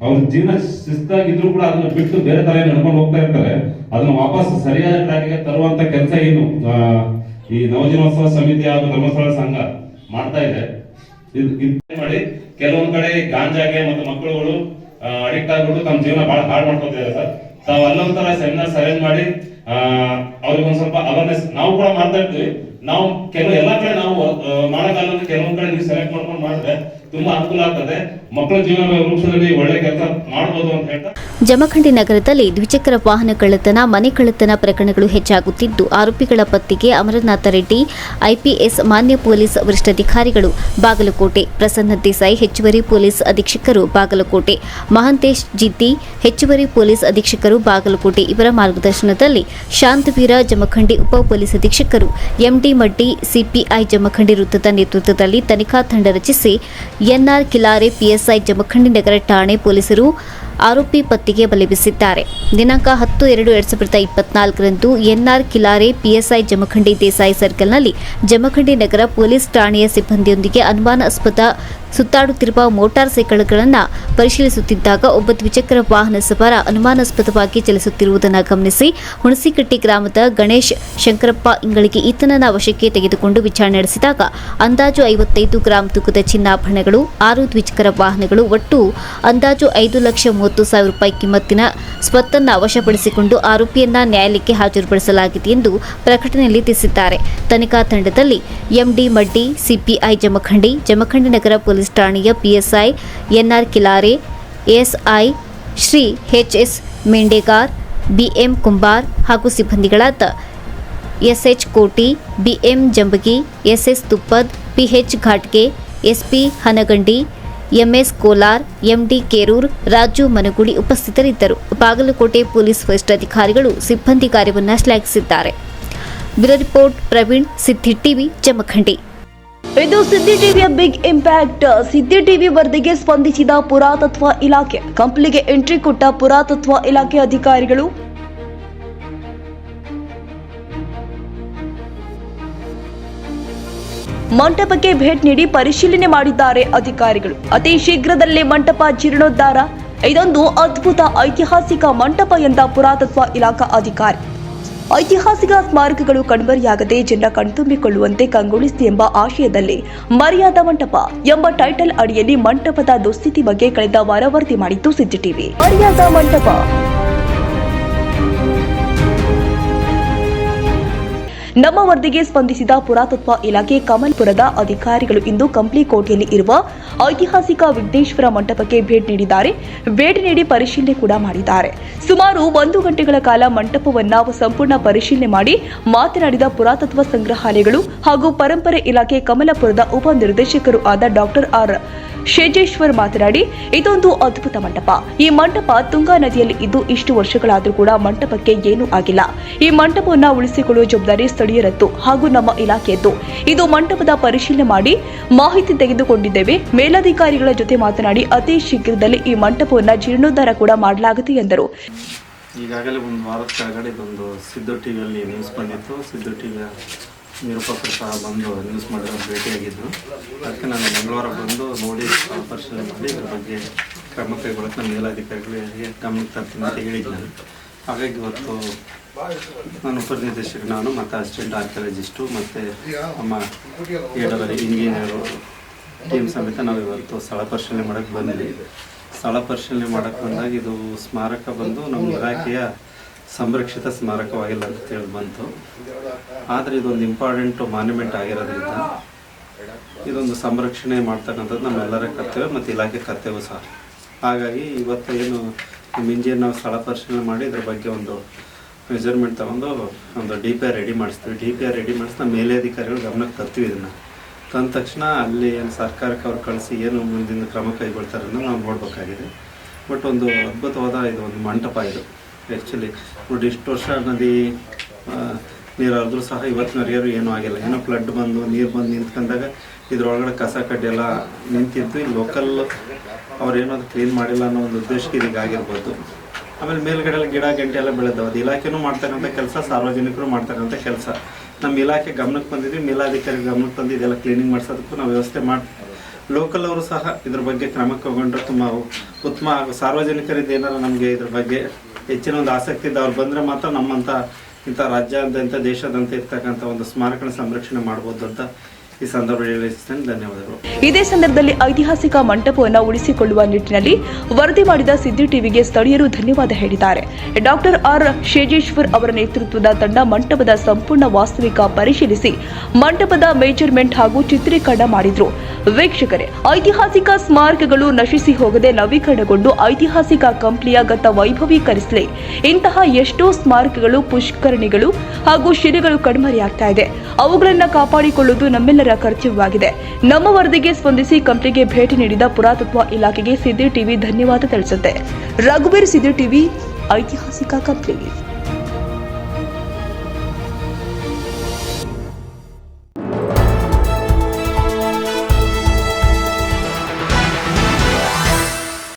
ಅವ್ರ ಜೀವನ ಶಿಸ್ತಾಗಿದ್ರು ಕೂಡ ಅದನ್ನ ಬಿಟ್ಟು ಬೇರೆ ತರ ನಡ್ಕೊಂಡು ಹೋಗ್ತಾ ಇರ್ತಾರೆ. ಅದನ್ನ ವಾಪಸ್ ಸರಿಯಾದ ಟ್ರ್ಯಾಕ್ಗೆ ತರುವಂತ ಕೆಲಸ ಏನು ಈ ನವಜೀವನೋತ್ಸವ ಸಮಿತಿ ಹಾಗೂ ಧರ್ಮಸ್ಥಳ ಸಂಘ ಮಾಡ್ತಾ ಇದೆ. ಮಾಡಿ ಕೆಲವೊಂದ್ ಕಡೆ ಗಾಂಜಾಗೆ ಮತ್ತು ಮಕ್ಕಳುಗಳು ಅಡಿಕ್ಟ್ ಆಗ್ಬಿಟ್ಟು ತಮ್ಮ ಜೀವನ ಬಹಳ ಹಾಳು ಮಾಡ್ಕೊತಿದ್ದಾರೆ ಸರ್. ತಾವು ಅಲ್ಲೊಂಥರ ಸೆಮಿನಾರ್ಸ್ ಅರೇಂಜ್ ಮಾಡಿ ಅವ್ರಿಗೊಂದ್ ಸ್ವಲ್ಪ ಅವೇರ್ನೆಸ್ ನಾವು ಕೂಡ ಮಾಡ್ತಾ ಇರ್ತೀವಿ. ನಾವು ಎಲ್ಲಾ ಕಡೆ ನಾವು ಮಾಡಕ್ಕಾಗಲ್ಲ, ಕೆಲವೊಂದ್ ಕಡೆ ನೀವು ಸೆಲೆಕ್ಟ್ ಮಾಡ್ಕೊಂಡು ಮಾಡಿದ್ರೆ ತುಂಬಾ ಅನುಕೂಲ ಆಗ್ತದೆ. ಮಕ್ಕಳ ಜೀವನ ರೂಪದಲ್ಲಿ ಒಳ್ಳೆ ಕೆಲಸ ಮಾಡಬಹುದು ಅಂತ ಹೇಳ್ತಾ ಜಮಖಂಡಿ ನಗರದಲ್ಲಿ ದ್ವಿಚಕ್ರ ವಾಹನ ಕಳ್ಳತನ, ಮನೆ ಕಳ್ಳತನ ಪ್ರಕರಣಗಳು ಹೆಚ್ಚಾಗುತ್ತಿದ್ದು ಆರೋಪಿಗಳ ಪತ್ತೆಗೆ ಅಮರನಾಥ ರೆಡ್ಡಿ ಐಪಿಎಸ್ ಮಾನ್ಯ ಪೊಲೀಸ್ ವರಿಷ್ಠಾಧಿಕಾರಿಗಳು ಬಾಗಲಕೋಟೆ, ಪ್ರಸನ್ನ ದೇಸಾಯಿ ಹೆಚ್ಚುವರಿ ಪೊಲೀಸ್ ಅಧೀಕ್ಷಕರು ಬಾಗಲಕೋಟೆ, ಮಹಾಂತೇಶ್ ಜಿದ್ದಿ ಹೆಚ್ಚುವರಿ ಪೊಲೀಸ್ ಅಧೀಕ್ಷಕರು ಬಾಗಲಕೋಟೆ ಇವರ ಮಾರ್ಗದರ್ಶನದಲ್ಲಿ ಶಾಂತವೀರ ಜಮಖಂಡಿ ಉಪ police ಅಧೀಕ್ಷಕರು MD Maddi CPI Jamkhandi ವೃತ್ತದ ನೇತೃತ್ವದಲ್ಲಿ ತನಿಖಾ ತಂಡ ರಚಿಸಿ ಎನ್ಆರ್ ಕಿಲಾರೆ ಪಿಎಸ್ಐ ಜಮಖಂಡಿ ನಗರ ಠಾಣೆ ಪೊಲೀಸರು ಆರೋಪಿ ಪತ್ತೆಗೆ ಬಲೆ ಬೀಸಿದ್ದಾರೆ. ದಿನಾಂಕ 10/2/2024ರಂದು ಎನ್ಆರ್ ಕಿಲಾರೆ ಪಿಎಸ್ಐ ಜಮಖಂಡಿ ದೇಸಾಯಿ ಸರ್ಕಲ್ನಲ್ಲಿ ಜಮಖಂಡಿ ನಗರ ಪೊಲೀಸ್ ಠಾಣೆಯ ಸಿಬ್ಬಂದಿಯೊಂದಿಗೆ ಅನುಮಾನಾಸ್ಪದ ಸುತ್ತಾಡುತ್ತಿರುವ ಮೋಟಾರ್ ಸೈಕಲ್ಗಳನ್ನು ಪರಿಶೀಲಿಸುತ್ತಿದ್ದಾಗ ಒಬ್ಬ ದ್ವಿಚಕ್ರ ವಾಹನ ಸವಾರ ಅನುಮಾನಾಸ್ಪದವಾಗಿ ಚಲಿಸುತ್ತಿರುವುದನ್ನು ಗಮನಿಸಿ ಹುಣಸಿಕಟ್ಟಿ ಗ್ರಾಮದ ಗಣೇಶ್ ಶಂಕರಪ್ಪ ಇಂಗಳಿಗೆ ಈತನನ್ನ ವಶಕ್ಕೆ ತೆಗೆದುಕೊಂಡು ವಿಚಾರಣೆ ನಡೆಸಿದಾಗ ಅಂದಾಜು 55 ಗ್ರಾಂ ತೂಕದ ಚಿನ್ನಾಭರಣಗಳು, 6 ದ್ವಿಚಕ್ರ ವಾಹನಗಳು, ಒಟ್ಟು ಅಂದಾಜು 5,30,30,000 ರೂಪಾಯಿ ಕಿಮ್ಮತ್ತಿನ ಸ್ವತ್ತನ್ನು ವಶಪಡಿಸಿಕೊಂಡು ಆರೋಪಿಯನ್ನ ನ್ಯಾಯಾಲಯಕ್ಕೆ ಹಾಜರುಪಡಿಸಲಾಗಿದೆ ಎಂದು ಪ್ರಕಟಣೆಯಲ್ಲಿ ತಿಳಿಸಿದ್ದಾರೆ. ತನಿಖಾ ತಂಡದಲ್ಲಿ ಎಂಡಿ ಮಡ್ಡಿ ಸಿಪಿಐ ಜಮಖಂಡಿ, ಜಮಖಂಡಿ ನಗರ ಪೊಲೀಸ್ ಠಾಣೆಯ PSI NR Kilare, ASI Shri HS Mendegar, BM Kumbar ಹಾಗೂ ಸಿಬ್ಬಂದಿಗಳಾದ SH Koti, BM Jambagi, SS Tuppad, PH ಘಾಟ್ಗೆ, SP Hanagandi, MS Kolar, MD Kerur, Raju Managudi ಉಪಸ್ಥಿತರಿದ್ದರು. ಬಾಗಲಕೋಟೆ ಪೊಲೀಸ್ ವರಿಷ್ಠಾಧಿಕಾರಿಗಳು ಸಿಬ್ಬಂದಿ ಕಾರ್ಯವನ್ನು ಶ್ಲಾಘಿಸಿದ್ದಾರೆ. Bureau report Praveen, Siddi TV, Jamkhandi. ಇದು ಸಿದ್ದಿ ಟಿವಿಯ ಬಿಗ್ ಇಂಪ್ಯಾಕ್ಟ್. ಸಿದ್ದಿ ಟಿವಿ ವರದಿಗೆ ಸ್ಪಂದಿಸಿದ ಪುರಾತತ್ವ ಇಲಾಖೆ, ಕಂಪ್ನಿಗೆ ಎಂಟ್ರಿ ಕೊಟ್ಟ ಪುರಾತತ್ವ ಇಲಾಖೆ ಅಧಿಕಾರಿಗಳು. ಮಂಟಪಕ್ಕೆ ಭೇಟಿ ನೀಡಿ ಪರಿಶೀಲನೆ ಮಾಡಿದ್ದಾರೆ ಅಧಿಕಾರಿಗಳು. ಅತಿ ಶೀಘ್ರದಲ್ಲೇ ಮಂಟಪ ಜೀರ್ಣೋದ್ಧಾರ. ಇದೊಂದು ಅದ್ಭುತ ಐತಿಹಾಸಿಕ ಮಂಟಪ ಎಂದ ಪುರಾತತ್ವ ಇಲಾಖಾ ಅಧಿಕಾರಿ. ಐತಿಹಾಸಿಕ ಸ್ಮಾರಕಗಳು ಕಣ್ಮರೆಯಾಗದೆ ಜನರ ಕಣ್ತುಂಬಿಕೊಳ್ಳುವಂತೆ ಕಂಗೊಳಿಸಿ ಎಂಬ ಆಶಯದಲ್ಲಿ ಮರ್ಯಾದಾ ಮಂಟಪ ಎಂಬ ಟೈಟಲ್ ಅಡಿಯಲ್ಲಿ ಮಂಟಪದ ದುಸ್ಥಿತಿ ಬಗ್ಗೆ ಕಳೆದ ವಾರ ವರದಿ ಮಾಡಿತ್ತು ಸಿದ್ದಿ ಟಿವಿ. ಮರ್ಯಾದಾ ಮಂಟಪ ನಮ್ಮ ವರದಿಗೆ ಸ್ಪಂದಿಸಿದ ಪುರಾತತ್ವ ಇಲಾಖೆ ಕಮಲ್ಪುರದ ಅಧಿಕಾರಿಗಳು ಇಂದು ಕಂಪ್ಲಿಕೋಟೆಯಲ್ಲಿ ಇರುವ ಐತಿಹಾಸಿಕ ವಿಘ್ನೇಶ್ವರ ಮಂಟಪಕ್ಕೆ ಭೇಟಿ ನೀಡಿದ್ದಾರೆ. ಭೇಟಿ ನೀಡಿ ಪರಿಶೀಲನೆ ಕೂಡ ಮಾಡಿದ್ದಾರೆ. ಸುಮಾರು 1 ಗಂಟೆಗಳ ಕಾಲ ಮಂಟಪವನ್ನು ಸಂಪೂರ್ಣ ಪರಿಶೀಲನೆ ಮಾಡಿ ಮಾತನಾಡಿದ ಪುರಾತತ್ವ ಸಂಗ್ರಹಾಲಯಗಳು ಹಾಗೂ ಪರಂಪರೆ ಇಲಾಖೆ ಕಮಲಪುರದ ಉಪ ನಿರ್ದೇಶಕರು ಆದ ಡಾಕ್ಟರ್ ಆರ್ ಶೇಜೇಶ್ವರ್ ಮಾತನಾಡಿ, ಇದೊಂದು ಅದ್ಭುತ ಮಂಟಪ. ಈ ಮಂಟಪ ತುಂಗಾ ನದಿಯಲ್ಲಿ ಇದ್ದು ಇಷ್ಟು ವರ್ಷಗಳಾದರೂ ಕೂಡ ಮಂಟಪಕ್ಕೆ ಏನೂ ಆಗಿಲ್ಲ. ಈ ಮಂಟಪವನ್ನು ಉಳಿಸಿಕೊಳ್ಳುವ ಜವಾಬ್ದಾರಿ ಸ್ಥಳೀಯರದ್ದು ಹಾಗೂ ನಮ್ಮ ಇಲಾಖೆಯದ್ದು. ಇದು ಮಂಟಪದ ಪರಿಶೀಲನೆ ಮಾಡಿ ಮಾಹಿತಿ ತೆಗೆದುಕೊಂಡಿದ್ದೇವೆ. ಮೇಲಧಿಕಾರಿಗಳ ಜೊತೆ ಮಾತನಾಡಿ ಅತಿ ಶೀಘ್ರದಲ್ಲಿ ಈ ಮಂಟಪವನ್ನು ಜೀರ್ಣೋದ್ಧಾರ ಕೂಡ ಮಾಡಲಾಗುತ್ತೆ ಎಂದರು. ಈಗಾಗಲೇ ಒಂದು ವಾರದ ಕೆಳಗಡೆ ಇದೊಂದು ಸಿದ್ದು ಟಿವಿಯಲ್ಲಿ ನ್ಯೂಸ್ ಬಂದಿತ್ತು. ಸಿದ್ದು ಟಿವಿಯ ನಿರೂಪಕರು ಸಹ ಬಂದು ನ್ಯೂಸ್ ಮಾಡಿರೋ ಭೇಟಿಯಾಗಿದ್ದರು. ಅದಕ್ಕೆ ನಾನು ಮಂಗಳವಾರ ಬಂದು ನೋಡಿ ಪರಿಶೀಲನೆ ಮಾಡಿ ಇದ್ರ ಬಗ್ಗೆ ಕ್ರಮ ಕೈಗೊಳ್ಳೋಕೆ ನಮ್ಮ ಮೇಲಾಧಿಕಾರಿಗಳಿಗೆ ಗಮನಕ್ಕೆ ತರ್ತೀನಿ ಅಂತ ಹೇಳಿದ್ದೀನಿ. ಹಾಗಾಗಿ ಇವತ್ತು ನಾನು ಉಪನಿರ್ದೇಶಕ ನಾನು ಮತ್ತು ಅಸಿಸ್ಟೆಂಟ್ ಆರ್ಕಿಯಾಲಜಿಸ್ಟು ಮತ್ತು ನಮ್ಮ ಏಡವರಿ ಇಂಜಿನಿಯರು ಟೀಮ್ ಸಮೇತ ನಾವು ಇವತ್ತು ಸ್ಥಳ ಪರಿಶೀಲನೆ ಮಾಡೋಕ್ಕೆ ಬಂದಿದ್ದೀವಿ. ಸ್ಥಳ ಪರಿಶೀಲನೆ ಮಾಡೋಕ್ಕೆ ಬಂದಾಗ ಇದು ಸ್ಮಾರಕ ಬಂದು ನಮ್ಮ ಇಲಾಖೆಯ ಸಂರಕ್ಷಿತ ಸ್ಮಾರಕವಾಗಿಲ್ಲ ಅಂತ ತಿಳಿದು ಬಂತು. ಆದರೆ ಇದೊಂದು ಇಂಪಾರ್ಟೆಂಟು ಮಾನ್ಯುಮೆಂಟ್ ಆಗಿರೋದ್ರಿಂದ ಇದೊಂದು ಸಂರಕ್ಷಣೆ ಮಾಡ್ತಕ್ಕಂಥದ್ದು ನಮ್ಮೆಲ್ಲರ ಕರ್ತವ್ಯ ಮತ್ತು ಇಲಾಖೆ ಕರ್ತವ್ಯ ಸಹ. ಹಾಗಾಗಿ ಇವತ್ತು ಏನು ನಮ್ಮ ಇಂಜಿನಿಯರ್ ನಾವು ಸ್ಥಳ ಪರಿಶೀಲನೆ ಮಾಡಿ ಇದ್ರ ಬಗ್ಗೆ ಒಂದು ಮೆಜರ್ಮೆಂಟ್ ತೊಗೊಂಡು ಒಂದು DPR ರೆಡಿ ಮಾಡಿಸ್ತೀವಿ. DPR ರೆಡಿ ಮಾಡಿಸಿ ನಮ್ಮ ಮೇಲಧಿಕಾರಿಗಳು ಗಮನಕ್ಕೆ ತರ್ತೀವಿ. ಇದನ್ನು ತಂದ ತಕ್ಷಣ ಅಲ್ಲಿ ಏನು ಸರ್ಕಾರಕ್ಕೆ ಅವ್ರು ಕಳಿಸಿ ಏನು ಮುಂದಿನ ಕ್ರಮ ಕೈಗೊಳ್ತಾರೆ ಅನ್ನೋದು ನಾವು ನೋಡಬೇಕಾಗಿದೆ. ಬಟ್ ಒಂದು ಅದ್ಭುತವಾದ ಇದು ಒಂದು ಮಂಟಪ ಇದು. ಆ್ಯಕ್ಚುಲಿ ನೋಡಿ ಇಷ್ಟು ವರ್ಷ ನದಿ ನೀರು ಹರಿದ್ರೂ ಸಹ ಇವತ್ತಿನವರೆಗೂ ಏನೂ ಆಗಿಲ್ಲ. ಏನೋ ಫ್ಲಡ್ ಬಂದು ನೀರು ಬಂದು ನಿಂತ್ಕೊಂಡಾಗ ಇದ್ರೊಳಗಡೆ ಕಸ ಕಡ್ಡಿ ಎಲ್ಲ ನಿಂತಿದ್ದು ಈ ಲೋಕಲ್ ಅವ್ರು ಏನಾದ್ರು ಕ್ಲೀನ್ ಮಾಡಿಲ್ಲ ಅನ್ನೋ ಒಂದು ಉದ್ದೇಶಕ್ಕೆ ಇದೀಗ ಆಗಿರ್ಬೋದು. ಆಮೇಲೆ ಮೇಲ್ಗಡೆ ಎಲ್ಲ ಗಿಡ ಗಂಟೆ ಎಲ್ಲ ಬೆಳೆದವು. ಅದು ಇಲಾಖೆನೂ ಮಾಡ್ತಕ್ಕಂಥ ಕೆಲಸ, ಸಾರ್ವಜನಿಕರು ಮಾಡ್ತಕ್ಕಂಥ ಕೆಲಸ. ನಮ್ಮ ಇಲಾಖೆ ಗಮನಕ್ಕೆ ಬಂದಿದ್ವಿ, ಮೇಲಾಧಿಕಾರಿ ಗಮನಕ್ಕೆ ಬಂದು ಇದೆಲ್ಲ ಕ್ಲೀನಿಂಗ್ ಮಾಡಿಸೋದಕ್ಕೂ ನಾವು ವ್ಯವಸ್ಥೆ ಮಾಡಿ ಲೋಕಲ್ ಅವರು ಸಹ ಇದ್ರ ಬಗ್ಗೆ ಕ್ರಮ ಕೈಗೊಂಡ್ರೆ ತುಂಬ ಉತ್ತಮ. ಹಾಗೂ ಸಾರ್ವಜನಿಕರಿಂದ ಏನಾರು ನಮಗೆ ಇದ್ರ ಬಗ್ಗೆ ಹೆಚ್ಚಿನ ಒಂದು ಆಸಕ್ತಿ ಇದ್ದು ಅವ್ರು ಬಂದರೆ ಮಾತ್ರ ನಮ್ಮಂಥ ಇಂಥ ರಾಜ್ಯಾದ್ಯಂತ ದೇಶಾದ್ಯಂತ ಇರ್ತಕ್ಕಂಥ ಒಂದು ಸ್ಮಾರಕನ ಸಂರಕ್ಷಣೆ ಮಾಡ್ಬೋದು ಅಂತ ಈ ಸಂದರ್ಭದಲ್ಲಿ ಹೇಳಿಸ್ತೇನೆ. ಧನ್ಯವಾದಗಳು. ಇದೇ ಸಂದರ್ಭದಲ್ಲಿ ಐತಿಹಾಸಿಕ ಮಂಟಪವನ್ನು ಉಳಿಸಿಕೊಳ್ಳುವ ನಿಟ್ಟಿನಲ್ಲಿ ವರದಿ ಮಾಡಿದ ಸಿದ್ದಿ ಟಿವಿಗೆ ಸ್ಥಳೀಯರು ಧನ್ಯವಾದ ಹೇಳಿದ್ದಾರೆ. ಡಾಕ್ಟರ್ ಆರ್ ಶೇಜೇಶ್ವರ್ ಅವರ ನೇತೃತ್ವದ ತಂಡ ಮಂಟಪದ ಸಂಪೂರ್ಣ ವಾಸ್ತವಿಕ ಪರಿಶೀಲಿಸಿ ಮಂಟಪದ ಮೇಜರ್ಮೆಂಟ್ ಹಾಗೂ ಚಿತ್ರೀಕರಣ ಮಾಡಿದ್ರು. ವೀಕ್ಷಕರೇ, ಐತಿಹಾಸಿಕ ಸ್ಮಾರಕಗಳು ನಶಿಸಿ ಹೋಗದೆ ನವೀಕರಣಗೊಂಡು ಐತಿಹಾಸಿಕ ಕಂಪ್ಲಿಯ ಗತ ವೈಭವೀಕರಿಸಲಿ. ಇಂತಹ ಎಷ್ಟೋ ಸ್ಮಾರಕಗಳು, ಪುಷ್ಕರಣಿಗಳು ಹಾಗೂ ಶಿಲೆಗಳು ಕಣ್ಮರೆಯಾಗ್ತಾ ಇದೆ. ಅವುಗಳನ್ನು ಕಾಪಾಡಿಕೊಳ್ಳುವುದು ನಮ್ಮೆಲ್ಲರ ಕರ್ತವ್ಯವಾಗಿದೆ. ನಮ್ಮ ವರದಿಗೆ ಸ್ಪಂದಿಸಿ ಕಂಪ್ಲಿಗೆ ಭೇಟಿ ನೀಡಿದ ಪುರಾತತ್ವ ಇಲಾಖೆಗೆ ಸಿದ್ದಿ ಟಿವಿ ಧನ್ಯವಾದ ತಿಳಿಸುತ್ತೆ. ರಘುವೀರ್, ಸಿದ್ದಿ ಟಿವಿ, ಐತಿಹಾಸಿಕ ಕಂಪ್ಲಿ.